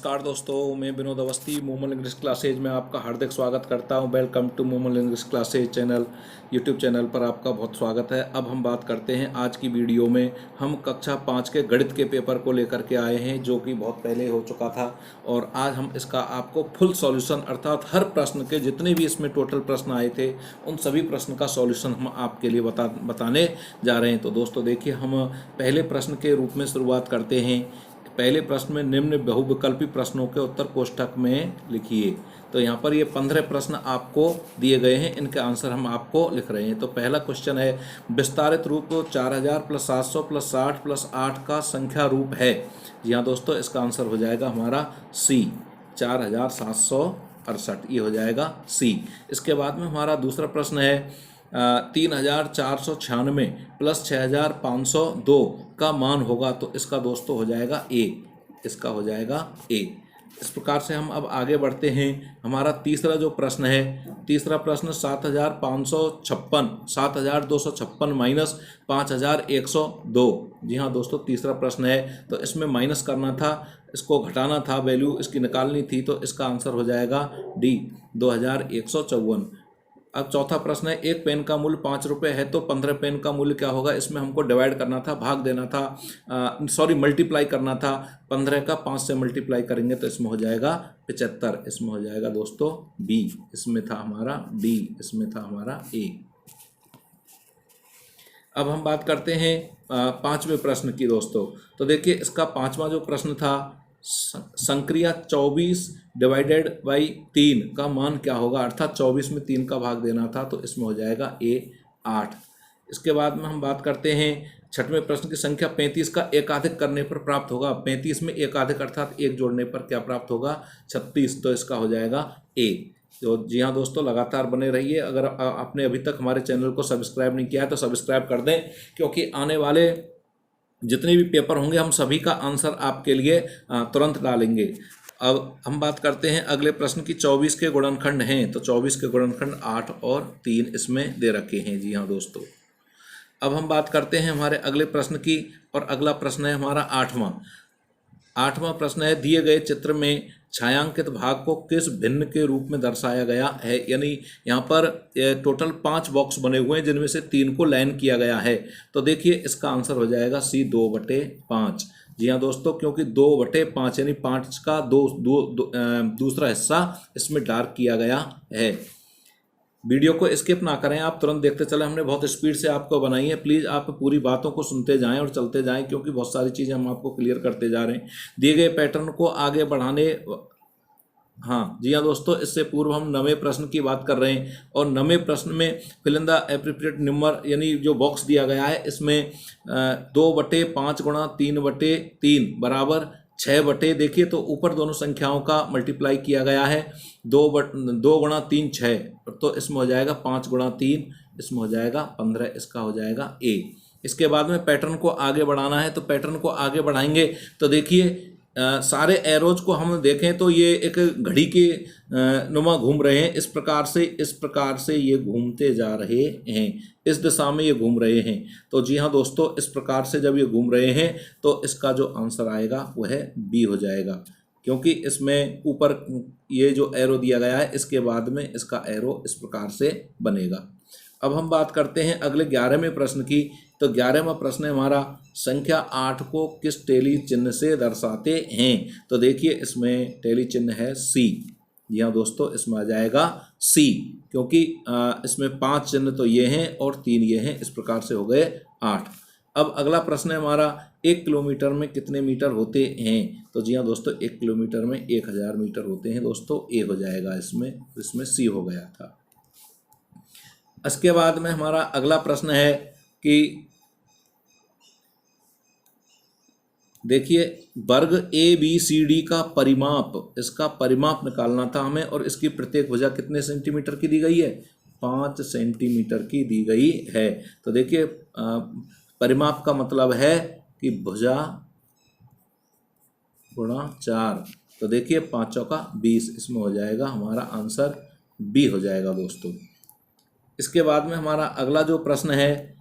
नमस्कार दोस्तों, मैं विनोद अवस्थी मूमल इंग्लिश क्लासेज में आपका हार्दिक स्वागत करता हूं। Welcome to Moomal English classes channel. YouTube channel पर आपका बहुत स्वागत है। अब हम बात करते हैं आज की वीडियो में। हम कक्षा 5 के गणित के पेपर को लेकर के आए हैं, जो कि बहुत पहले हो चुका था, और आज हम इसका आपको फुल सॉल्यूशन अर्थात हर प्रश्न के जितने भी इसमें टोटल प्रश्न आए थे उन सभी प्रश्न का सॉल्यूशन हम आपके लिए बताने जा रहे हैं। तो दोस्तों देखिए, हम पहले प्रश्न के रूप में शुरुआत करते हैं। पहले प्रश्न में निम्न बहुविकल्पी प्रश्नों के उत्तर कोष्ठक में लिखिए। तो यहाँ पर ये 15 प्रश्न आपको दिए गए हैं, इनके आंसर हम आपको लिख रहे हैं। तो पहला क्वेश्चन है, विस्तारित रूप 4000 + 700 + 60 + 8 का संख्या रूप है। जी हाँ दोस्तों, इसका आंसर हो जाएगा हमारा सी, 4768, ये हो जाएगा सी। इसके बाद में हमारा दूसरा प्रश्न है, 3496 + 6502 का मान होगा। तो इसका दोस्तों हो जाएगा ए, इसका हो जाएगा ए। इस प्रकार से हम अब आगे बढ़ते हैं। हमारा तीसरा जो प्रश्न है, तीसरा प्रश्न 7256 - 5102। जी हाँ दोस्तों, तीसरा प्रश्न है, तो इसमें माइनस करना था, इसको घटाना था, वैल्यू इसकी निकालनी थी। तो इसका आंसर हो जाएगा डी, 2154। अब चौथा प्रश्न है, एक पेन का मूल्य 5 रुपये है, तो 15 पेन का मूल्य क्या होगा। इसमें हमको डिवाइड करना था, भाग देना था, मल्टीप्लाई करना था। 15 का 5 से मल्टीप्लाई करेंगे तो इसमें हो जाएगा 75। इसमें हो जाएगा दोस्तों बी, इसमें था हमारा बी, इसमें था हमारा ए। अब हम बात करते हैं पांचवें प्रश्न की दोस्तों। तो देखिए, इसका पांचवा जो प्रश्न था, संक्रिया 24 / 3 का मान क्या होगा, अर्थात 24 में 3 का भाग देना था। तो इसमें हो जाएगा ए, 8। इसके बाद में हम बात करते हैं छठवें प्रश्न की, संख्या 35 का एकाधिक करने पर प्राप्त होगा। 35 में एकाधिक अर्थात एक जोड़ने पर क्या प्राप्त होगा, 36। तो इसका हो जाएगा ए। तो जी हाँ दोस्तों, लगातार बने रहिए। अगर आपने अभी तक हमारे चैनल को सब्सक्राइब नहीं किया है तो सब्सक्राइब कर दें, क्योंकि आने वाले जितने भी पेपर होंगे हम सभी का आंसर आपके लिए तुरंत डालेंगे। अब हम बात करते हैं अगले प्रश्न की। 24 के गुणनखंड हैं, तो 24 के गुणनखंड 8 और 3 इसमें दे रखे हैं। जी हाँ दोस्तों, अब हम बात करते हैं हमारे अगले प्रश्न की, और अगला प्रश्न है हमारा आठवां प्रश्न है, दिए गए चित्र में छायांकित भाग को किस भिन्न के रूप में दर्शाया गया है। यानी यहाँ पर टोटल 5 बॉक्स बने हुए हैं, जिनमें से 3 को लाइन किया गया है। तो देखिए, इसका आंसर हो जाएगा सी, 2/5। जी हाँ दोस्तों, क्योंकि 2/5 यानी 5 का दूसरा हिस्सा इसमें डार्क किया गया है। वीडियो को स्किप ना करें, आप तुरंत देखते चलें। हमने बहुत स्पीड से आपको बनाई है, प्लीज़ आप पूरी बातों को सुनते जाएं और चलते जाएं, क्योंकि बहुत सारी चीज़ें हम आपको क्लियर करते जा रहे हैं। दिए गए पैटर्न को आगे बढ़ाने, हाँ जी हाँ दोस्तों, इससे पूर्व हम 9वें प्रश्न की बात कर रहे हैं, और 9वें प्रश्न में fill in the appropriate number, यानी जो बॉक्स दिया गया है इसमें 2/5 × 3/3 बराबर 6 देखिए, तो ऊपर दोनों संख्याओं का मल्टीप्लाई किया गया है। 2 × 3 6, तो इसमें हो जाएगा 5 × 3, इसमें हो जाएगा 15। इसका हो जाएगा ए। इसके बाद में पैटर्न को आगे बढ़ाना है, तो पैटर्न को आगे बढ़ाएंगे तो देखिए, सारे एरोज को हम देखें तो ये एक घड़ी के नुमा घूम रहे हैं। इस प्रकार से ये घूमते जा रहे हैं, इस दिशा में ये घूम रहे हैं। तो जी हाँ दोस्तों, इस प्रकार से जब ये घूम रहे हैं तो इसका जो आंसर आएगा वह बी हो जाएगा, क्योंकि इसमें ऊपर ये जो एरो दिया गया है, इसके बाद में इसका एरो इस प्रकार से बनेगा। अब हम बात करते हैं अगले 11वें प्रश्न की। तो 11वां प्रश्न है हमारा, संख्या 8 को किस टेली चिन्ह से दर्शाते हैं। तो देखिए, इसमें टेली चिन्ह है सी। जी हाँ दोस्तों, इसमें आ जाएगा सी, क्योंकि इसमें 5 चिन्ह तो ये हैं और 3 ये हैं। इस प्रकार से हो गए 8। अब अगला प्रश्न है हमारा, 1 किलोमीटर में कितने मीटर होते हैं। तो जी हाँ दोस्तों, 1 किलोमीटर में 1000 मीटर होते हैं दोस्तों। ए हो जाएगा इसमें सी हो गया था। इसके बाद में हमारा अगला प्रश्न है कि देखिए, वर्ग ABCD का परिमाप, इसका परिमाप निकालना था हमें, और इसकी प्रत्येक भुजा कितने सेंटीमीटर की दी गई है, 5 सेंटीमीटर की दी गई है। तो देखिए, परिमाप का मतलब है कि भुजा × 4। तो देखिए, 5 चौका 20, इसमें हो जाएगा हमारा आंसर बी हो जाएगा दोस्तों। इसके बाद में हमारा अगला जो प्रश्न है,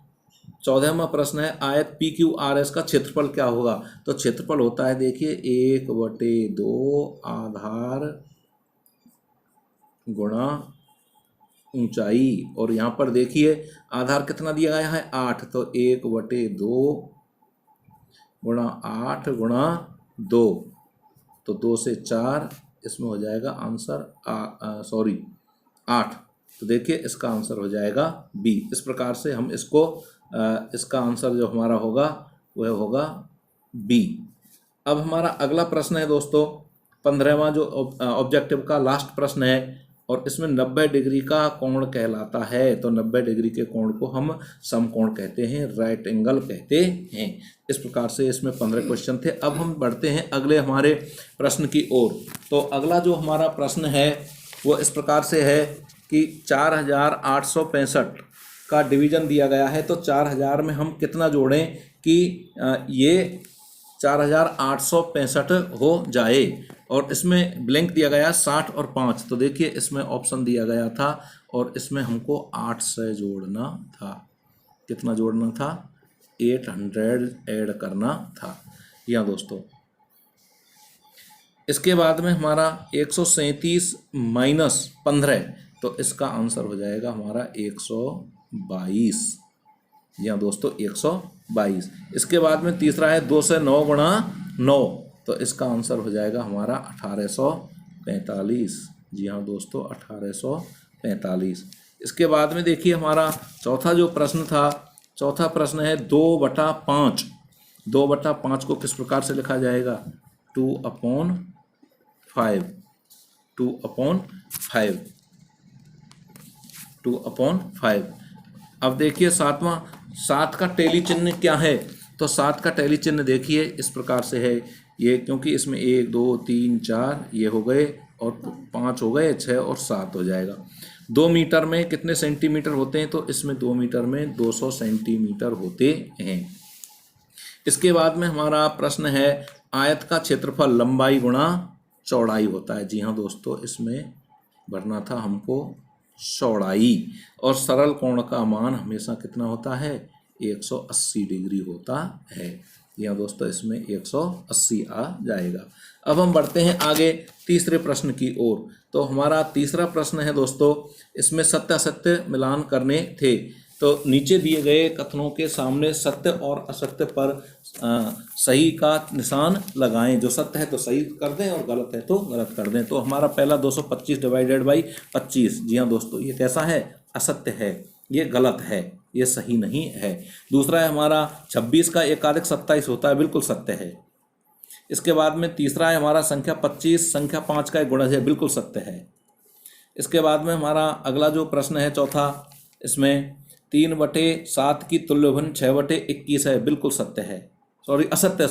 14वां प्रश्न है आयत PQRS का क्षेत्रफल क्या होगा। तो क्षेत्रफल होता है देखिए 1/2 आधार गुणा ऊंचाई, और यहाँ पर देखिए आधार कितना दिया गया है 8, तो 1/2 गुणा 8 गुणा 2, तो 2 से 4, इसमें हो जाएगा आंसर 8। तो देखिए इसका आंसर हो जाएगा बी। इस प्रकार से हम इसको इसका आंसर जो हमारा होगा वह होगा बी। अब हमारा अगला प्रश्न है दोस्तों 15वां जो ऑब्जेक्टिव का लास्ट प्रश्न है, और इसमें 90 डिग्री का कोण कहलाता है। तो 90 डिग्री के कोण को हम समकोण कहते हैं, राइट एंगल कहते हैं। इस प्रकार से इसमें 15 क्वेश्चन थे। अब हम बढ़ते हैं अगले हमारे प्रश्न की ओर। तो अगला जो हमारा प्रश्न है वो इस प्रकार से है कि 4865 का डिवीजन दिया गया है। तो 4000 में हम कितना जोड़ें कि ये 4865 हो जाए, और इसमें ब्लैंक दिया गया 60 और 5। तो देखिए इसमें ऑप्शन दिया गया था और इसमें हमको 8 से जोड़ना था। कितना जोड़ना था 800 ऐड करना था। यहाँ दोस्तों इसके बाद में हमारा 137 माइनस 15, तो इसका आंसर हो जाएगा हमारा 122। यहाँ दोस्तों 122। इसके बाद में तीसरा है 2 से 9 गुणा 9, तो इसका आंसर हो जाएगा हमारा 1845। जी हाँ दोस्तों 1845। इसके बाद में देखिए हमारा चौथा जो प्रश्न था, चौथा प्रश्न है 2/5। 2/5 को किस प्रकार से लिखा जाएगा 2/5। 2/5। 2/5। अब देखिए 7 का टेली चिन्ह क्या है। तो 7 का टेली चिन्ह देखिए इस प्रकार से है ये, क्योंकि इसमें 1 2 3 4 ये हो गए, और 5 हो गए, 6 और 7 हो जाएगा। 2 मीटर में कितने सेंटीमीटर होते हैं, तो इसमें 2 मीटर में 200 सेंटीमीटर होते हैं। इसके बाद में हमारा प्रश्न है आयत का क्षेत्रफल लंबाई गुणा चौड़ाई होता है। जी हाँ दोस्तों इसमें भरना था हमको चौड़ाई, और सरल कोण का मान हमेशा कितना होता है 180 डिग्री होता है। यहाँ दोस्तों इसमें 180 आ जाएगा। अब हम बढ़ते हैं आगे तीसरे प्रश्न की ओर। तो हमारा तीसरा प्रश्न है दोस्तों, इसमें सत्य असत्य मिलान करने थे। तो नीचे दिए गए कथनों के सामने सत्य और असत्य पर सही का निशान लगाएं। जो सत्य है तो सही कर दें और गलत है तो गलत कर दें। तो हमारा पहला 225 डिवाइडेड बाई 25, जी हाँ दोस्तों ये कैसा है असत्य है, ये गलत है, ये सही नहीं है। दूसरा है हमारा 26 का एकाधिक 27 होता है, बिल्कुल सत्य है। इसके बाद में तीसरा है हमारा संख्या 25 संख्या 5 का एक गुणज है, बिल्कुल सत्य है। इसके बाद में हमारा अगला जो प्रश्न है चौथा, इसमें 3/7 की तुल्यघन 6/21 है, बिल्कुल सत्य है, असत्य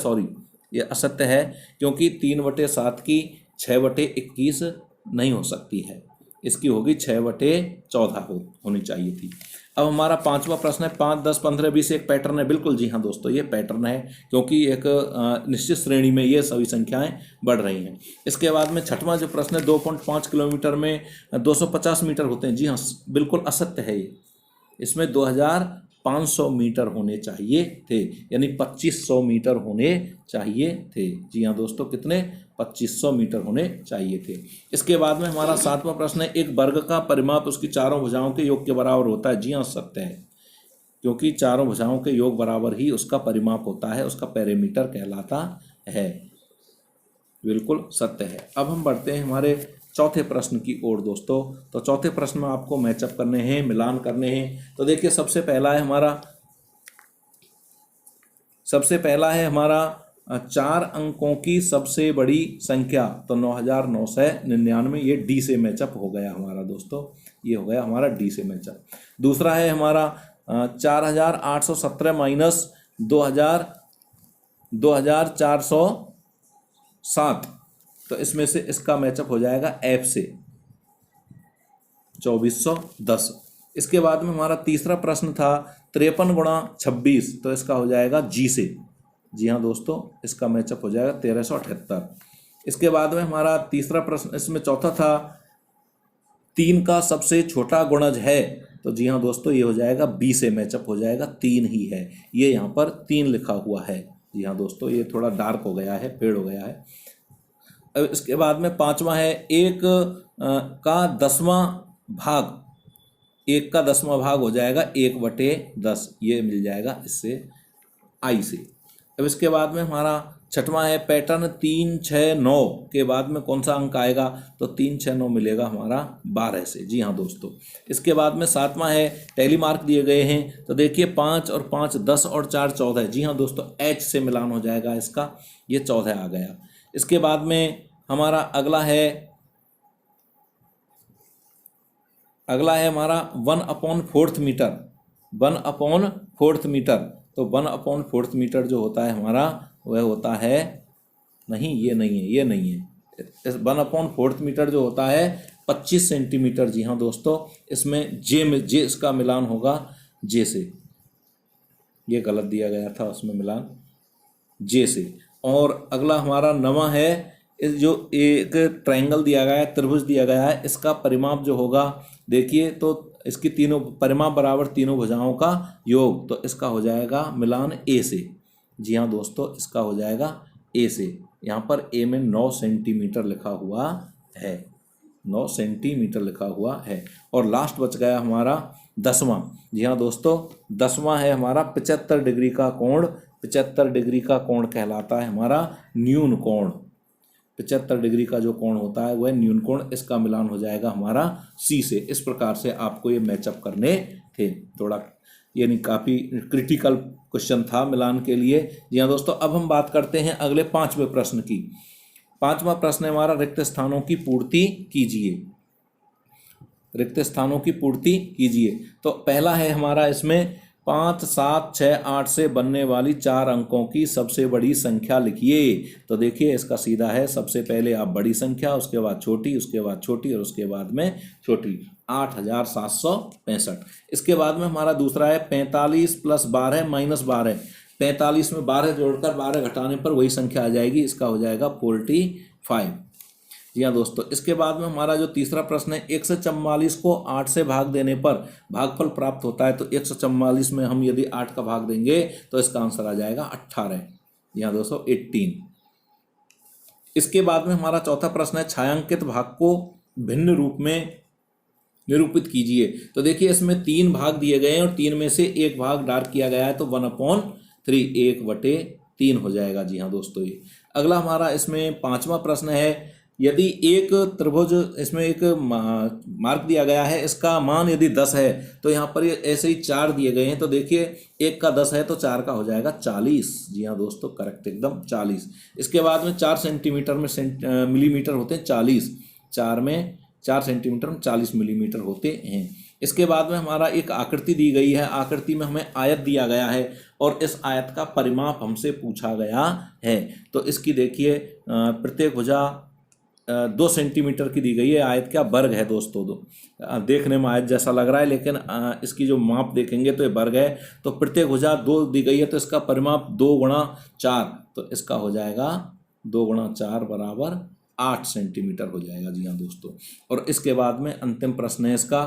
ये असत्य है, क्योंकि 3/7 की 6/21 नहीं हो सकती है, इसकी होगी 6/14 होनी चाहिए थी। अब हमारा पांचवा प्रश्न है 5, 10, 15, 20 एक पैटर्न है, बिल्कुल जी हाँ दोस्तों ये पैटर्न है, क्योंकि एक निश्चित श्रेणी में ये सभी संख्याएं बढ़ रही हैं। इसके बाद में छठवां जो प्रश्न है 2.5 किलोमीटर में 250 मीटर होते हैं, जी हाँ बिल्कुल असत्य है ये, इसमें 2500 मीटर होने चाहिए थे, यानी 2500 मीटर होने चाहिए थे। जी हाँ दोस्तों कितने 2500 मीटर होने चाहिए थे। इसके बाद में हमारा सातवां प्रश्न है एक वर्ग का परिमाप उसकी चारों भुजाओं के योग के बराबर होता है। जी हाँ सत्य है, क्योंकि चारों भुजाओं के योग बराबर ही उसका परिमाप होता है, उसका पैरामीटर कहलाता है, बिल्कुल सत्य है। अब हम बढ़ते हैं हमारे चौथे प्रश्न की ओर दोस्तों। तो चौथे प्रश्न में आपको मैचअप करने हैं, मिलान करने हैं। तो देखिए सबसे पहला है हमारा 4 अंकों की सबसे बड़ी संख्या, तो 9999, ये डी से मैचअप हो गया हमारा दोस्तों, ये हो गया हमारा डी से मैचअप। दूसरा है हमारा 4817 माइनस 2407, तो इसमें से इसका मैचअप हो जाएगा एफ से 2410। इसके बाद में हमारा तीसरा प्रश्न था 53 गुणा 26, तो इसका हो जाएगा जी से, जी हाँ दोस्तों इसका मैचअप हो जाएगा 1378। इसके बाद में हमारा तीसरा प्रश्न, इसमें चौथा था 3 का सबसे छोटा गुणज है, तो जी हाँ दोस्तों, ये हो जाएगा बी से मैचअप हो जाएगा, 3 ही है। ये यहाँ पर 3 लिखा हुआ है। जी हाँ दोस्तों, ये थोड़ा डार्क हो गया है, फेड हो गया है। अब इसके बाद में 5वां है, 1 का 10वां भाग, 1 का 10वां भाग हो जाएगा 1/10, ये मिल जाएगा इससे आई से। अब इसके बाद में हमारा 6वां है, पैटर्न 3, 6, 9 के बाद में कौन सा अंक आएगा, तो 3, 6, 9 मिलेगा हमारा 12 से। जी हाँ दोस्तों, इसके बाद में 7वां है, टैली मार्क दिए गए हैं, तो देखिए 5 और 5 10 और 4 14। जी हाँ दोस्तों, H से मिलान हो जाएगा इसका, ये 14 आ गया। इसके बाद में हमारा अगला है हमारा 1/4 मीटर, 1/4 मीटर। तो 1/4 मीटर जो होता है हमारा, वह होता है, नहीं ये नहीं है, ये नहीं है। 1/4 मीटर जो होता है 25 सेंटीमीटर। जी हाँ दोस्तों, इसमें जे इसका मिलान होगा जे से, ये गलत दिया गया था, उसमें मिलान जे से। और अगला हमारा 9वां है, इस जो एक ट्रायंगल दिया गया है, त्रिभुज दिया गया है, इसका परिमाप जो होगा, देखिए तो इसकी तीनों परिमाप बराबर तीनों भुजाओं का योग, तो इसका हो जाएगा मिलान ए से। जी हाँ दोस्तों, इसका हो जाएगा ए से। यहाँ पर ए में 9 सेंटीमीटर लिखा हुआ है, 9 सेंटीमीटर लिखा हुआ है। और लास्ट बच गया हमारा 10वां। जी हाँ दोस्तों, 10वां है हमारा 75 डिग्री का कोण। 75 डिग्री का कोण कहलाता है हमारा न्यून कोण। 75 डिग्री का जो कोण होता है वह न्यून कोण, इसका मिलान हो जाएगा हमारा सी से। इस प्रकार से आपको ये मैचअप करने थे। थोड़ा यानी काफ़ी क्रिटिकल क्वेश्चन था मिलान के लिए। जी हाँ दोस्तों, अब हम बात करते हैं अगले 5वें प्रश्न की। 5वां प्रश्न है हमारा, रिक्त स्थानों की पूर्ति कीजिए। रिक्त स्थानों की पूर्ति कीजिए। तो पहला है हमारा इसमें 5, 7, 6, 8 से बनने वाली 4 अंकों की सबसे बड़ी संख्या लिखिए। तो देखिए इसका सीधा है, सबसे पहले आप बड़ी संख्या, उसके बाद छोटी, उसके बाद छोटी और उसके बाद में छोटी। 8765। इसके बाद में हमारा दूसरा है 45 + 12 - 12। 45 में 12 जोड़कर 12 घटाने पर वही संख्या आ जाएगी, इसका हो जाएगा 45। जी हाँ दोस्तों, इसके बाद में हमारा जो तीसरा प्रश्न है, 144 को 8 से भाग देने पर भागफल प्राप्त होता है। तो 144 में हम यदि 8 का भाग देंगे तो इसका आंसर आ जाएगा 18। जी हाँ दोस्तों, 18। इसके बाद में हमारा चौथा प्रश्न है, छायांकित भाग को भिन्न रूप में निरूपित कीजिए। तो देखिए इसमें 3 भाग दिए गए हैं और 3 में से एक भाग डार्क किया गया है, तो 1/3, 1/3 हो जाएगा। जी हाँ दोस्तों, ये अगला हमारा इसमें 5वां प्रश्न है, यदि एक त्रिभुज, इसमें एक मार्क दिया गया है, इसका मान यदि 10 है, तो यहाँ पर ये ऐसे ही 4 दिए गए हैं। तो देखिए 1 का 10 है तो 4 का हो जाएगा 40। जी हाँ दोस्तों, करेक्ट एकदम 40। इसके बाद में 4 सेंटीमीटर में मिलीमीटर होते हैं 40। 4 सेंटीमीटर में 40 मिलीमीटर होते हैं। इसके बाद में हमारा एक आकृति दी गई है, आकृति में हमें आयत दिया गया है और इस आयत का परिमाप हमसे पूछा गया है। तो इसकी देखिए प्रत्येक भुजा 2 सेंटीमीटर की दी गई है। आयत क्या वर्ग है दोस्तों, देखने में आयत जैसा लग रहा है, लेकिन इसकी जो माप देखेंगे तो ये वर्ग है। तो प्रत्येक भुजा 2 दी गई है, तो इसका परिमाप 2 × 4, तो इसका हो जाएगा 2 × 4 = 8 सेंटीमीटर हो जाएगा। जी हाँ दोस्तों, और इसके बाद में अंतिम प्रश्न है इसका,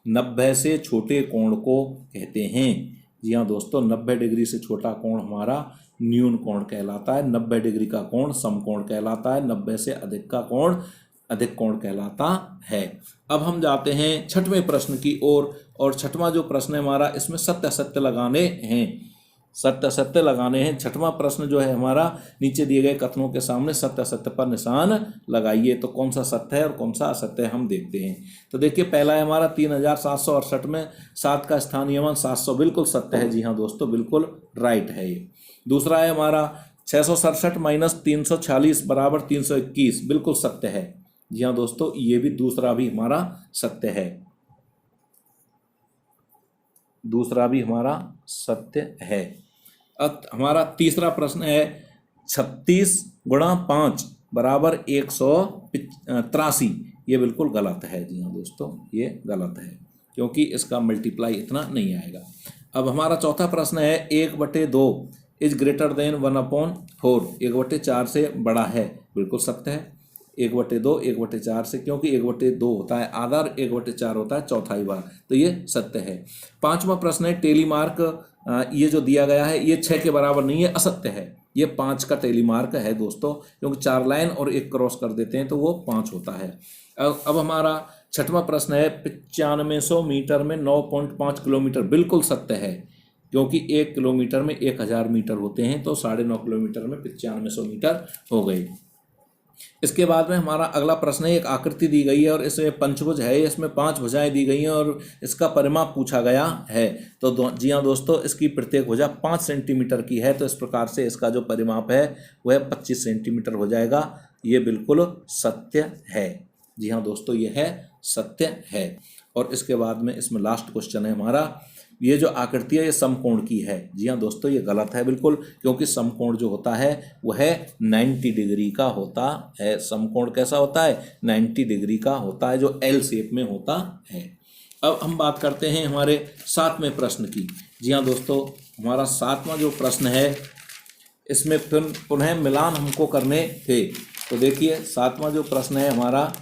90 से छोटे कोण को कहते हैं। जी हाँ दोस्तों, 90 डिग्री से छोटा कोण हमारा न्यून कोण कहलाता है। 90 डिग्री का कोण समकोण कहलाता है। 90 से अधिक का कोण अधिक कोण कहलाता है। अब हम जाते हैं 6वें प्रश्न की ओर, और 6वां जो प्रश्न है हमारा, इसमें सत्य असत्य लगाने हैं। सत्य असत्य लगाने हैं। 6वां प्रश्न जो है हमारा, नीचे दिए गए कथनों के सामने सत्य असत्य पर निशान लगाइए। तो कौन सा सत्य है और कौन सा असत्य है हम देखते हैं। तो देखिए पहला है हमारा 3768 में 7 का स्थानीय मान 700, बिल्कुल सत्य है। जी हाँ दोस्तों, बिल्कुल राइट है ये। दूसरा है हमारा 667 - 346 = 321, बिल्कुल सत्य है। जी हाँ दोस्तों, ये भी दूसरा भी हमारा सत्य है। दूसरा भी हमारा सत्य है। अब हमारा तीसरा प्रश्न है 36 × 5 = 183, ये बिल्कुल गलत है। जी हाँ दोस्तों, ये गलत है क्योंकि इसका मल्टीप्लाई इतना नहीं आएगा। अब हमारा चौथा प्रश्न है 1/2 इज ग्रेटर देन 1/4, 1/4 से बड़ा है, बिल्कुल सत्य है। 1/2 1/4 से, क्योंकि 1/2 होता है आधा और 1/4 होता है चौथाई भाग, तो ये सत्य है। पांचवा प्रश्न है टेलीमार्क, ये जो दिया गया है ये 6 के बराबर नहीं है, असत्य है। ये 5 का टेलीमार्क है दोस्तों, क्योंकि 4 लाइन और 1 क्रॉस कर देते हैं तो वो 5 होता है। अब हमारा छठवां प्रश्न है 9500 मीटर में 9.5 किलोमीटर, बिल्कुल सत्य है, क्योंकि 1 किलोमीटर में 1000 मीटर होते हैं, तो 9.5 किलोमीटर में 9500 मीटर हो गई। इसके बाद में हमारा अगला प्रश्न है, एक आकृति दी गई है और इसमें पंचभुज है, इसमें 5 भुजाएं दी गई हैं और इसका परिमाप पूछा गया है। तो जी हाँ दोस्तों, इसकी प्रत्येक भुजा 5 सेंटीमीटर की है, तो इस प्रकार से इसका जो परिमाप है वह 25 सेंटीमीटर हो जाएगा। ये बिल्कुल सत्य है। जी हाँ दोस्तों, ये है सत्य है। और इसके बाद में इसमें लास्ट क्वेश्चन है हमारा, ये जो आकृति है ये समकोण की है। जी हाँ दोस्तों, ये गलत है बिल्कुल, क्योंकि समकोण जो होता है वह 90 डिग्री का होता है। समकोण कैसा होता है? 90 डिग्री का होता है, जो एल शेप में होता है। अब हम बात करते हैं हमारे 7वें प्रश्न की। जी हाँ दोस्तों, हमारा 7वां जो प्रश्न है इसमें पुनः मिलान हमको करने थे। तो देखिए 7वां जो प्रश्न है हमारा,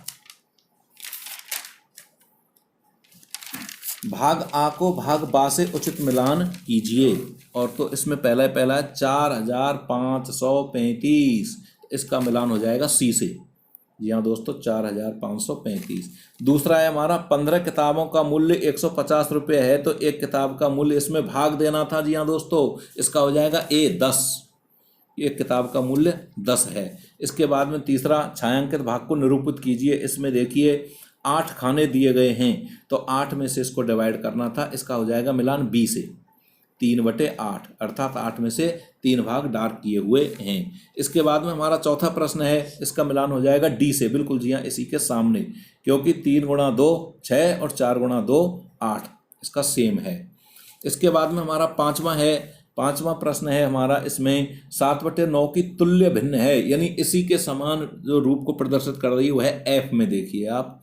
भाग आ को भाग बा से उचित मिलान कीजिए। और तो इसमें पहला 4535, इसका मिलान हो जाएगा सी से। जी हाँ दोस्तों, 4535। दूसरा है हमारा 15 किताबों का मूल्य 150 रुपये है, तो एक किताब का मूल्य इसमें भाग देना था। जी हाँ दोस्तों, इसका हो जाएगा ए 10। एक किताब का मूल्य 10 है। इसके बाद में तीसरा, छायांकित भाग को निरूपित कीजिए। इसमें देखिए 8 खाने दिए गए हैं, तो 8 में से इसको डिवाइड करना था। इसका हो जाएगा मिलान बी से, 3/8, अर्थात 8 में से 3 भाग डार्क किए हुए हैं। इसके बाद में हमारा चौथा प्रश्न है, इसका मिलान हो जाएगा डी से, बिल्कुल जी हाँ, इसी के सामने, क्योंकि 3 × 2 6 और 4 × 2 8, इसका सेम है। इसके बाद में हमारा पांचवा प्रश्न है हमारा, इसमें 7/9 की तुल्य भिन्न है, यानी इसी के समान जो रूप को प्रदर्शित कर रही है वह है एफ में। देखिए आप,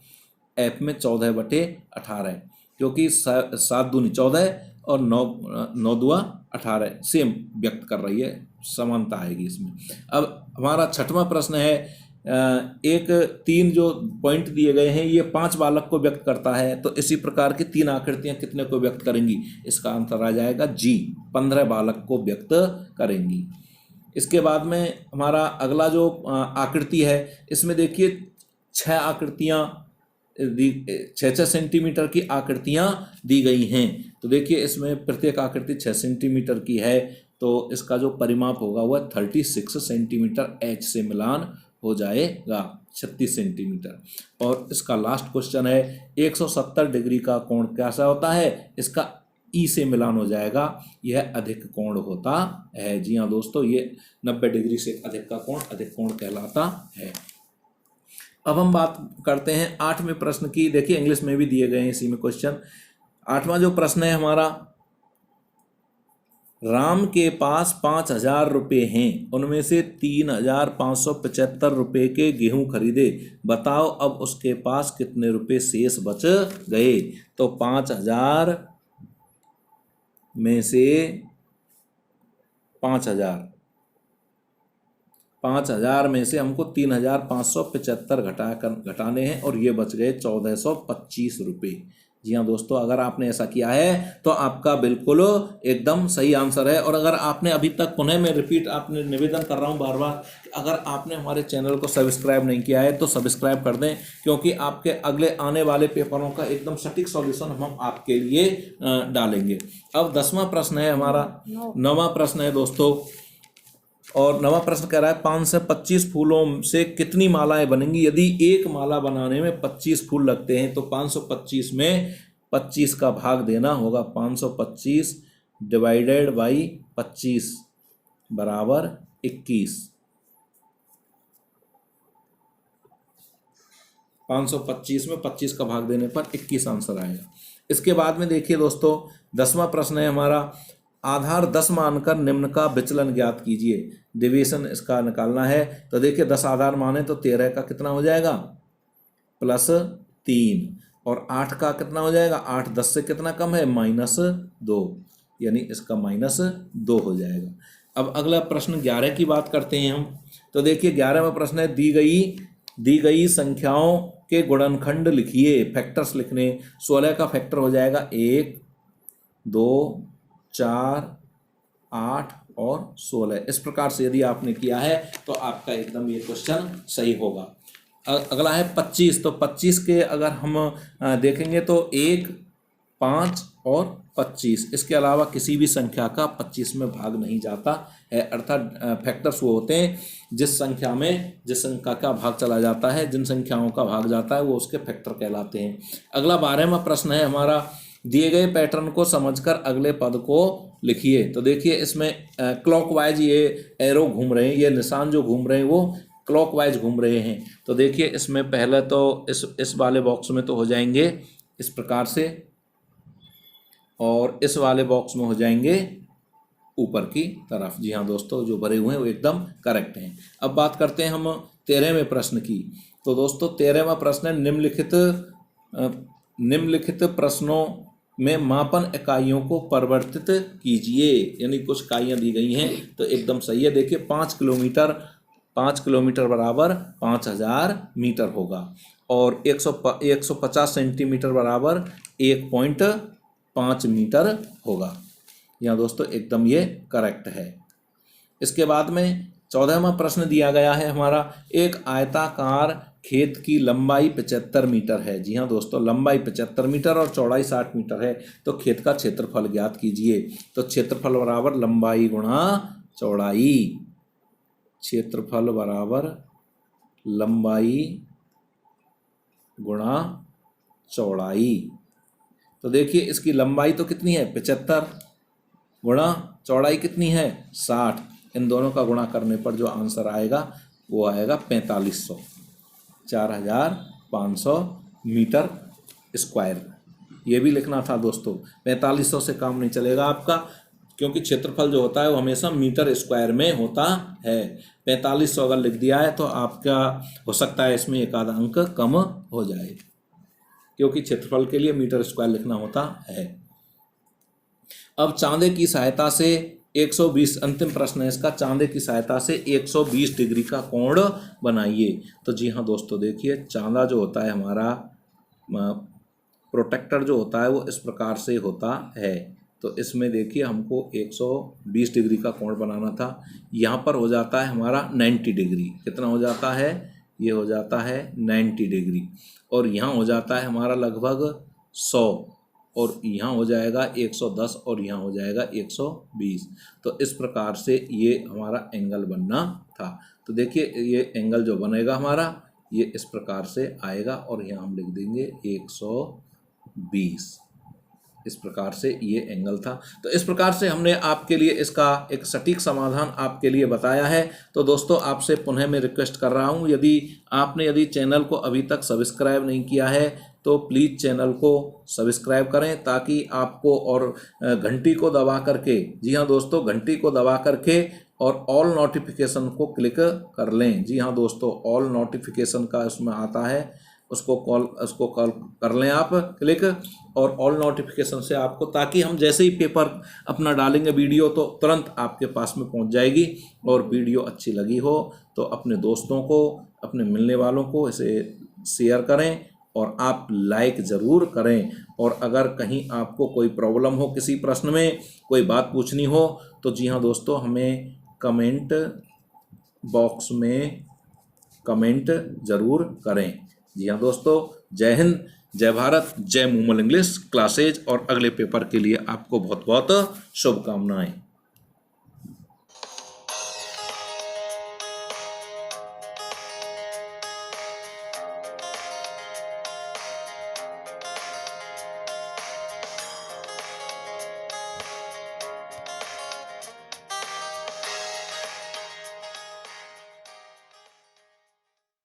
एफ में 14/18, क्योंकि 7 दूनी 14 और 9 दूआ 18 सेम व्यक्त कर रही है, समानता आएगी इसमें। अब हमारा 6वां प्रश्न है, 3 जो पॉइंट दिए गए हैं ये 5 बालक को व्यक्त करता है, तो इसी प्रकार की 3 आकृतियां कितने को व्यक्त करेंगी? इसका आंसर आ जाएगा जी, 15 बालक को व्यक्त करेंगी। इसके बाद में हमारा अगला जो आकृति है, इसमें देखिए 6 आकृतियां 6 सेंटीमीटर की आकृतियां दी गई हैं। तो देखिए इसमें प्रत्येक आकृति 6 सेंटीमीटर की है, तो इसका जो परिमाप होगा वह 36 सेंटीमीटर, एच से मिलान हो जाएगा 36 सेंटीमीटर। और इसका लास्ट क्वेश्चन है, 170 डिग्री का कोण कैसा होता है? इसका ई से मिलान हो जाएगा, यह अधिक कोण होता है। जी हाँ दोस्तों, ये 90 डिग्री से अधिक का कोण अधिक कोण कहलाता है। अब हम बात करते हैं 8वें प्रश्न की। देखिए इंग्लिश में भी दिए गए हैं इसी में क्वेश्चन। 8वां जो प्रश्न है हमारा, राम के पास 5000 रुपये हैं, उनमें से 3575 रुपये के गेहूं खरीदे, बताओ अब उसके पास कितने रुपये शेष बच गए? तो 5000 में से 5000 में से हमको 3575 घटाने हैं, और ये बच गए 1425 रुपये। जी हाँ दोस्तों, अगर आपने ऐसा किया है तो आपका बिल्कुल एकदम सही आंसर है। और अगर आपने अभी तक, पुनः मैं रिपीट आपने निवेदन कर रहा हूँ बार बार, अगर आपने हमारे चैनल को सब्सक्राइब नहीं किया है तो सब्सक्राइब कर दें, क्योंकि आपके अगले आने वाले पेपरों का एकदम सटीक सॉल्यूशन हम आपके लिए डालेंगे। अब 10वां प्रश्न है हमारा, 9वां प्रश्न है दोस्तों, और 9वां प्रश्न कह रहा है 5 से 25 फूलों से कितनी मालाएं बनेंगी? यदि एक माला बनाने में 25 फूल लगते हैं तो 525 में 25 का भाग देना होगा। 525 डिवाइडेड बाई 25 बराबर 21। 525 में 25 का भाग देने पर 21 आंसर आएगा। इसके बाद में देखिए दोस्तों, 10वां प्रश्न है हमारा, आधार 10 मानकर निम्न का विचलन ज्ञात कीजिए। डिवीजन इसका निकालना है। तो देखिए 10 आधार माने तो 13 का कितना हो जाएगा? +3। और 8 का कितना हो जाएगा? 8 10 से कितना कम है? -2, यानी इसका -2 हो जाएगा। अब अगला प्रश्न 11 की बात करते हैं हम। तो देखिए 11वां प्रश्न है, दी गई दी गई संख्याओं के गुणनखंड लिखिए। फैक्टर्स लिखने, 16 का फैक्टर हो जाएगा 1, 2, 4, 8 और 16। इस प्रकार से यदि आपने किया है तो आपका एकदम ये क्वेश्चन सही होगा। अगला है 25। तो 25 के अगर हम देखेंगे तो 1, 5 और 25, इसके अलावा किसी भी संख्या का 25 में भाग नहीं जाता है। अर्थात फैक्टर्स वो होते हैं जिस संख्या का भाग चला जाता है, जिन संख्याओं का भाग जाता है वो उसके फैक्टर कहलाते हैं। अगला 12वां प्रश्न है हमारा, दिए गए पैटर्न को समझकर अगले पद को लिखिए। तो देखिए इसमें क्लॉकवाइज ये एरो घूम रहे हैं, ये निशान जो घूम रहे हैं वो क्लॉकवाइज घूम रहे हैं। तो देखिए इसमें पहले तो इस वाले बॉक्स में तो हो जाएंगे इस प्रकार से, और इस वाले बॉक्स में हो जाएंगे ऊपर की तरफ। जी हाँ दोस्तों, जो भरे हुए हैं वो एकदम करेक्ट हैं। अब बात करते हैं हम 13वें प्रश्न की। तो दोस्तों 13वां प्रश्न है, निम्नलिखित प्रश्नों में मापन इकाइयों को परिवर्तित कीजिए। यानी कुछ इकाइयाँ दी गई हैं तो एकदम सही है। देखिए 5 किलोमीटर बराबर 5000 मीटर होगा, और 150 सेंटीमीटर बराबर 1.5 मीटर होगा। यहाँ दोस्तों एकदम ये करेक्ट है। इसके बाद में 14वां प्रश्न दिया गया है हमारा, एक आयताकार खेत की लंबाई 75 मीटर है। जी हाँ दोस्तों, लंबाई 75 मीटर और चौड़ाई 60 मीटर है। तो खेत का क्षेत्रफल ज्ञात कीजिए। तो क्षेत्रफल बराबर लंबाई गुणा चौड़ाई, क्षेत्रफल बराबर लंबाई गुणा चौड़ाई। तो देखिए इसकी लंबाई तो कितनी है 75, गुणा चौड़ाई कितनी है 60। इन दोनों का गुणा करने पर जो आंसर आएगा वो आएगा 4500, 4500 मीटर स्क्वायर। ये भी लिखना था दोस्तों, 4500 से काम नहीं चलेगा आपका, क्योंकि क्षेत्रफल जो होता है वो हमेशा मीटर स्क्वायर में होता है। 4500 अगर लिख दिया है तो आपका हो सकता है इसमें एक आधा अंक कम हो जाए, क्योंकि क्षेत्रफल के लिए मीटर स्क्वायर लिखना होता है। अब चांदे की सहायता से 120, अंतिम प्रश्न है इसका, चांदे की सहायता से 120 डिग्री का कोण बनाइए। तो जी हाँ दोस्तों, देखिए चांदा जो होता है हमारा प्रोटेक्टर जो होता है वो इस प्रकार से होता है। तो इसमें देखिए हमको 120 डिग्री का कोण बनाना था। यहाँ पर हो जाता है हमारा 90 डिग्री। कितना हो जाता है? ये हो जाता है 90 डिग्री, और यहाँ हो जाता है हमारा लगभग 100, और यहाँ हो जाएगा 110, और यहाँ हो जाएगा 120। तो इस प्रकार से ये हमारा एंगल बनना था। तो देखिए ये एंगल जो बनेगा हमारा ये इस प्रकार से आएगा, और यहाँ हम लिख देंगे 120। इस प्रकार से ये एंगल था। तो इस प्रकार से हमने आपके लिए इसका एक सटीक समाधान आपके लिए बताया है। तो दोस्तों आपसे पुनः मैं रिक्वेस्ट कर रहा हूँ, यदि चैनल को अभी तक सब्सक्राइब नहीं किया है तो प्लीज़ चैनल को सब्सक्राइब करें, ताकि आपको, और घंटी को दबा करके, जी हाँ दोस्तों, घंटी को दबा करके और ऑल नोटिफिकेशन को क्लिक कर लें। जी हाँ दोस्तों, ऑल नोटिफिकेशन का उसमें आता है, उसको कॉल कर लें आप क्लिक, और ऑल नोटिफिकेशन से आपको, ताकि हम जैसे ही पेपर अपना डालेंगे वीडियो तो तुरंत आपके पास में पहुंच जाएगी। और वीडियो अच्छी लगी हो तो अपने दोस्तों को, अपने मिलने वालों को इसे शेयर करें, और आप लाइक ज़रूर करें। और अगर कहीं आपको कोई प्रॉब्लम हो, किसी प्रश्न में कोई बात पूछनी हो, तो जी हाँ दोस्तों, हमें कमेंट बॉक्स में कमेंट ज़रूर करें। जी हाँ दोस्तों, जय हिंद, जय भारत, जय मूमल इंग्लिश क्लासेज, और अगले पेपर के लिए आपको बहुत बहुत शुभकामनाएं।